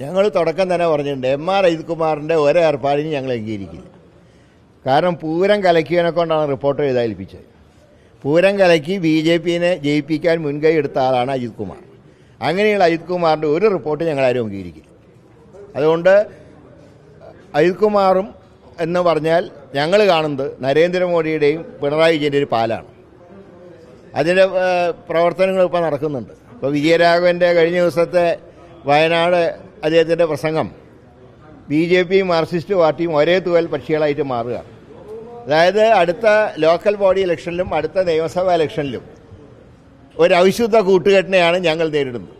ഞങ്ങൾ തുടക്കം തന്നെ പറഞ്ഞിട്ടുണ്ട് MR അജിത് കുമാറിൻ്റെ ഒരേർപ്പാടിന് ഞങ്ങൾ അംഗീകരിക്കില്ല. കാരണം പൂരം കലക്കിയതിനെ കൊണ്ടാണ് റിപ്പോർട്ട് എഴുതാൽപ്പിച്ചത്. പൂരം കലക്കി BJPനെ ജയിപ്പിക്കാൻ മുൻകൈ എടുത്ത ആളാണ് അജിത് കുമാർ. അങ്ങനെയുള്ള അജിത് കുമാറിൻ്റെ ഒരു റിപ്പോർട്ട് ഞങ്ങളാരും അംഗീകരിക്കില്ല. അതുകൊണ്ട് അജിത് കുമാറും എന്ന് പറഞ്ഞാൽ ഞങ്ങൾ കാണുന്നത് നരേന്ദ്രമോദിയുടെയും പിണറായി വിജയൻ്റെ ഒരു പാലാണ്. അതിൻ്റെ പ്രവർത്തനങ്ങൾ ഇപ്പോൾ നടക്കുന്നുണ്ട്. ഇപ്പോൾ വിജയരാഘവൻ്റെ കഴിഞ്ഞ ദിവസത്തെ വയനാട് അദ്ദേഹത്തിൻ്റെ പ്രസംഗം BJPയും മാർക്സിസ്റ്റ് പാർട്ടിയും ഒരേ തൂവൽ പക്ഷികളായിട്ട് മാറുകയാണ്. അതായത് അടുത്ത ലോക്കൽ ബോഡി ഇലക്ഷനിലും അടുത്ത നിയമസഭാ ഇലക്ഷനിലും ഒരു അവിശുദ്ധ കൂട്ടുകെട്ടിനെയാണ് ഞങ്ങൾ നേരിടുന്നത്.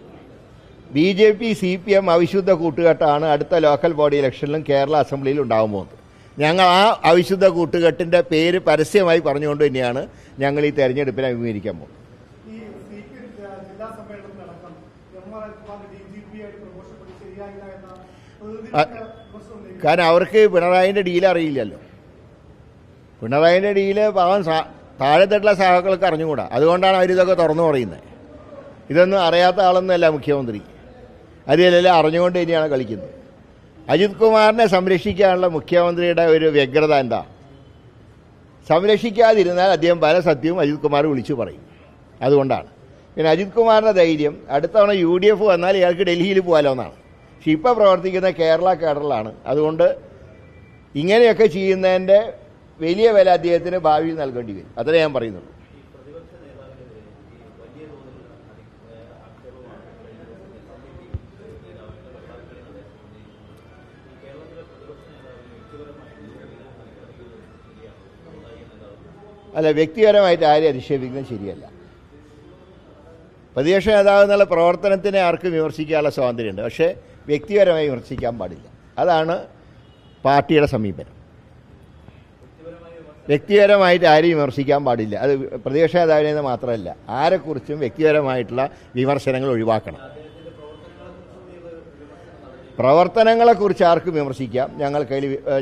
BJP CPM അവിശുദ്ധ കൂട്ടുകെട്ടാണ് അടുത്ത ലോക്കൽ ബോഡി ഇലക്ഷനിലും കേരള അസംബ്ലിയിലും ഉണ്ടാകാൻ പോകുന്നത്. ഞങ്ങൾ ആ അവിശുദ്ധ കൂട്ടുകെട്ടിൻ്റെ പേര് പരസ്യമായി പറഞ്ഞുകൊണ്ട് തന്നെയാണ് ഞങ്ങൾ ഈ തെരഞ്ഞെടുപ്പിനെ അഭിമുഖീകരിക്കാൻ പോകുന്നത്. കാരണം അവർക്ക് പിണറായിൻ്റെ ഡീൽ അറിയില്ലല്ലോ. പിണറായിൻ്റെ ഡീല് പാവം താഴെത്തട്ടുള്ള സഹാക്കൾക്ക് അറിഞ്ഞുകൂടാ. അതുകൊണ്ടാണ് അവരിതൊക്കെ തുറന്നു പറയുന്നത്. ഇതൊന്നും അറിയാത്ത ആളൊന്നുമല്ല മുഖ്യമന്ത്രി. അതിലെല്ലാം അറിഞ്ഞുകൊണ്ട് തന്നെയാണ് കളിക്കുന്നത്. അജിത് കുമാറിനെ സംരക്ഷിക്കാനുള്ള മുഖ്യമന്ത്രിയുടെ ഒരു വ്യഗ്രത എന്താ? സംരക്ഷിക്കാതിരുന്നാൽ അദ്ദേഹം പല സത്യവും അജിത് കുമാർ വിളിച്ചു പറയും. അതുകൊണ്ടാണ്. പിന്നെ അജിത് കുമാറിൻ്റെ ധൈര്യം അടുത്ത തവണ UDF വന്നാൽ ഇയാൾക്ക് ഡൽഹിയിൽ പോകാമല്ലോ എന്നാണ്. പക്ഷെ ഇപ്പോൾ പ്രവർത്തിക്കുന്ന കേരള കേഡറിലാണ്. അതുകൊണ്ട് ഇങ്ങനെയൊക്കെ ചെയ്യുന്നതിൻ്റെ വലിയ വില അദ്ദേഹത്തിന് ഭാവിയിൽ നൽകേണ്ടി വരും. അത്രേ ഞാൻ പറയുന്നുള്ളൂ. അല്ല, വ്യക്തിപരമായിട്ട് ആരെയും അധിക്ഷേപിക്കുന്നത് ശരിയല്ല. പ്രതിപക്ഷ നേതാവ് എന്നുള്ള പ്രവർത്തനത്തിനെ ആർക്കും വിമർശിക്കാനുള്ള സ്വാതന്ത്ര്യമുണ്ട്. പക്ഷേ വ്യക്തിപരമായി വിമർശിക്കാൻ പാടില്ല. അതാണ് പാർട്ടിയുടെ സമീപനം. വ്യക്തിപരമായിട്ട് ആരെയും വിമർശിക്കാൻ പാടില്ല. അത് പ്രതിപക്ഷ നേതാവിനെ മാത്രമല്ല, ആരെക്കുറിച്ചും വ്യക്തിപരമായിട്ടുള്ള വിമർശനങ്ങൾ ഒഴിവാക്കണം. പ്രവർത്തനങ്ങളെക്കുറിച്ച് ആർക്കും വിമർശിക്കാം.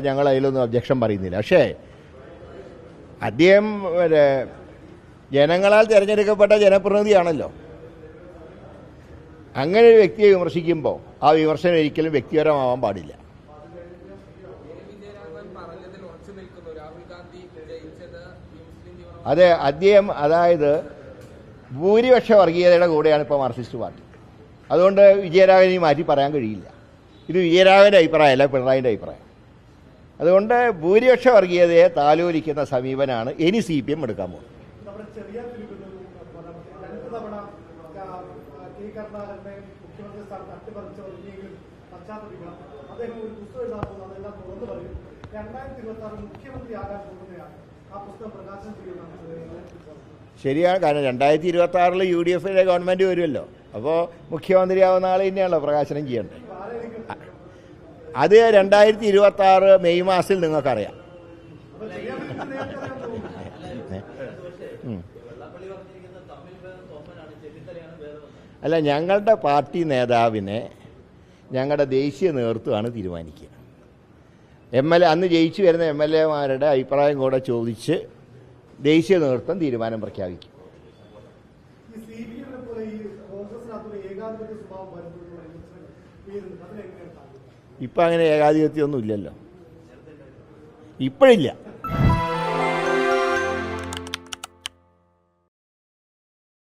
ഞങ്ങൾ അതിലൊന്നും ഒബ്ജക്ഷൻ പറയുന്നില്ല. പക്ഷേ അദ്ദേഹം ജനങ്ങളാൽ തിരഞ്ഞെടുക്കപ്പെട്ട ജനപ്രതിനിധിയാണല്ലോ. അങ്ങനെ ഒരു വ്യക്തിയെ വിമർശിക്കുമ്പോൾ ആ വിമർശനം ഒരിക്കലും വ്യക്തിപരമാവാൻ പാടില്ല. അതെ, അദ്ദേഹം അതായത് ഭൂരിപക്ഷ വർഗീയതയുടെ കൂടെയാണ് ഇപ്പോൾ മാർക്സിസ്റ്റ് പാർട്ടി. അതുകൊണ്ട് വിജയരാഘവനെ മാറ്റി പറയാൻ കഴിയില്ല. ഇത് വിജയരാഘവൻ്റെ അഭിപ്രായമല്ല, പിണറായിൻ്റെ അഭിപ്രായം. അതുകൊണ്ട് ഭൂരിപക്ഷ വർഗീയതയെ താലോലിക്കുന്ന സമീപനാണ് ഇനി CPM എടുക്കാൻ പോകുന്നത്. ശരിയാണ്. കാരണം 2026 UDFയുടെ ഗവൺമെൻറ് വരുമല്ലോ. അപ്പോൾ മുഖ്യമന്ത്രിയാവുന്ന ആൾ തന്നെയാണല്ലോ പ്രകാശനം ചെയ്യേണ്ടത്. അത് 2026 മെയ് മാസത്തിൽ നിങ്ങൾക്കറിയാം. അല്ല, ഞങ്ങളുടെ പാർട്ടി നേതാവിനെ ഞങ്ങളുടെ ദേശീയ നേതൃത്വമാണ് തീരുമാനിക്കുക. അന്ന് ജയിച്ചു വരുന്ന MLAമാരുടെ അഭിപ്രായം കൂടെ ചോദിച്ച് ദേശീയ നേതൃത്വം തീരുമാനം പ്രഖ്യാപിക്കും. ഇപ്പം അങ്ങനെ ഏകാധിപത്യമൊന്നും ഇല്ലല്ലോ. ഇപ്പോഴില്ല.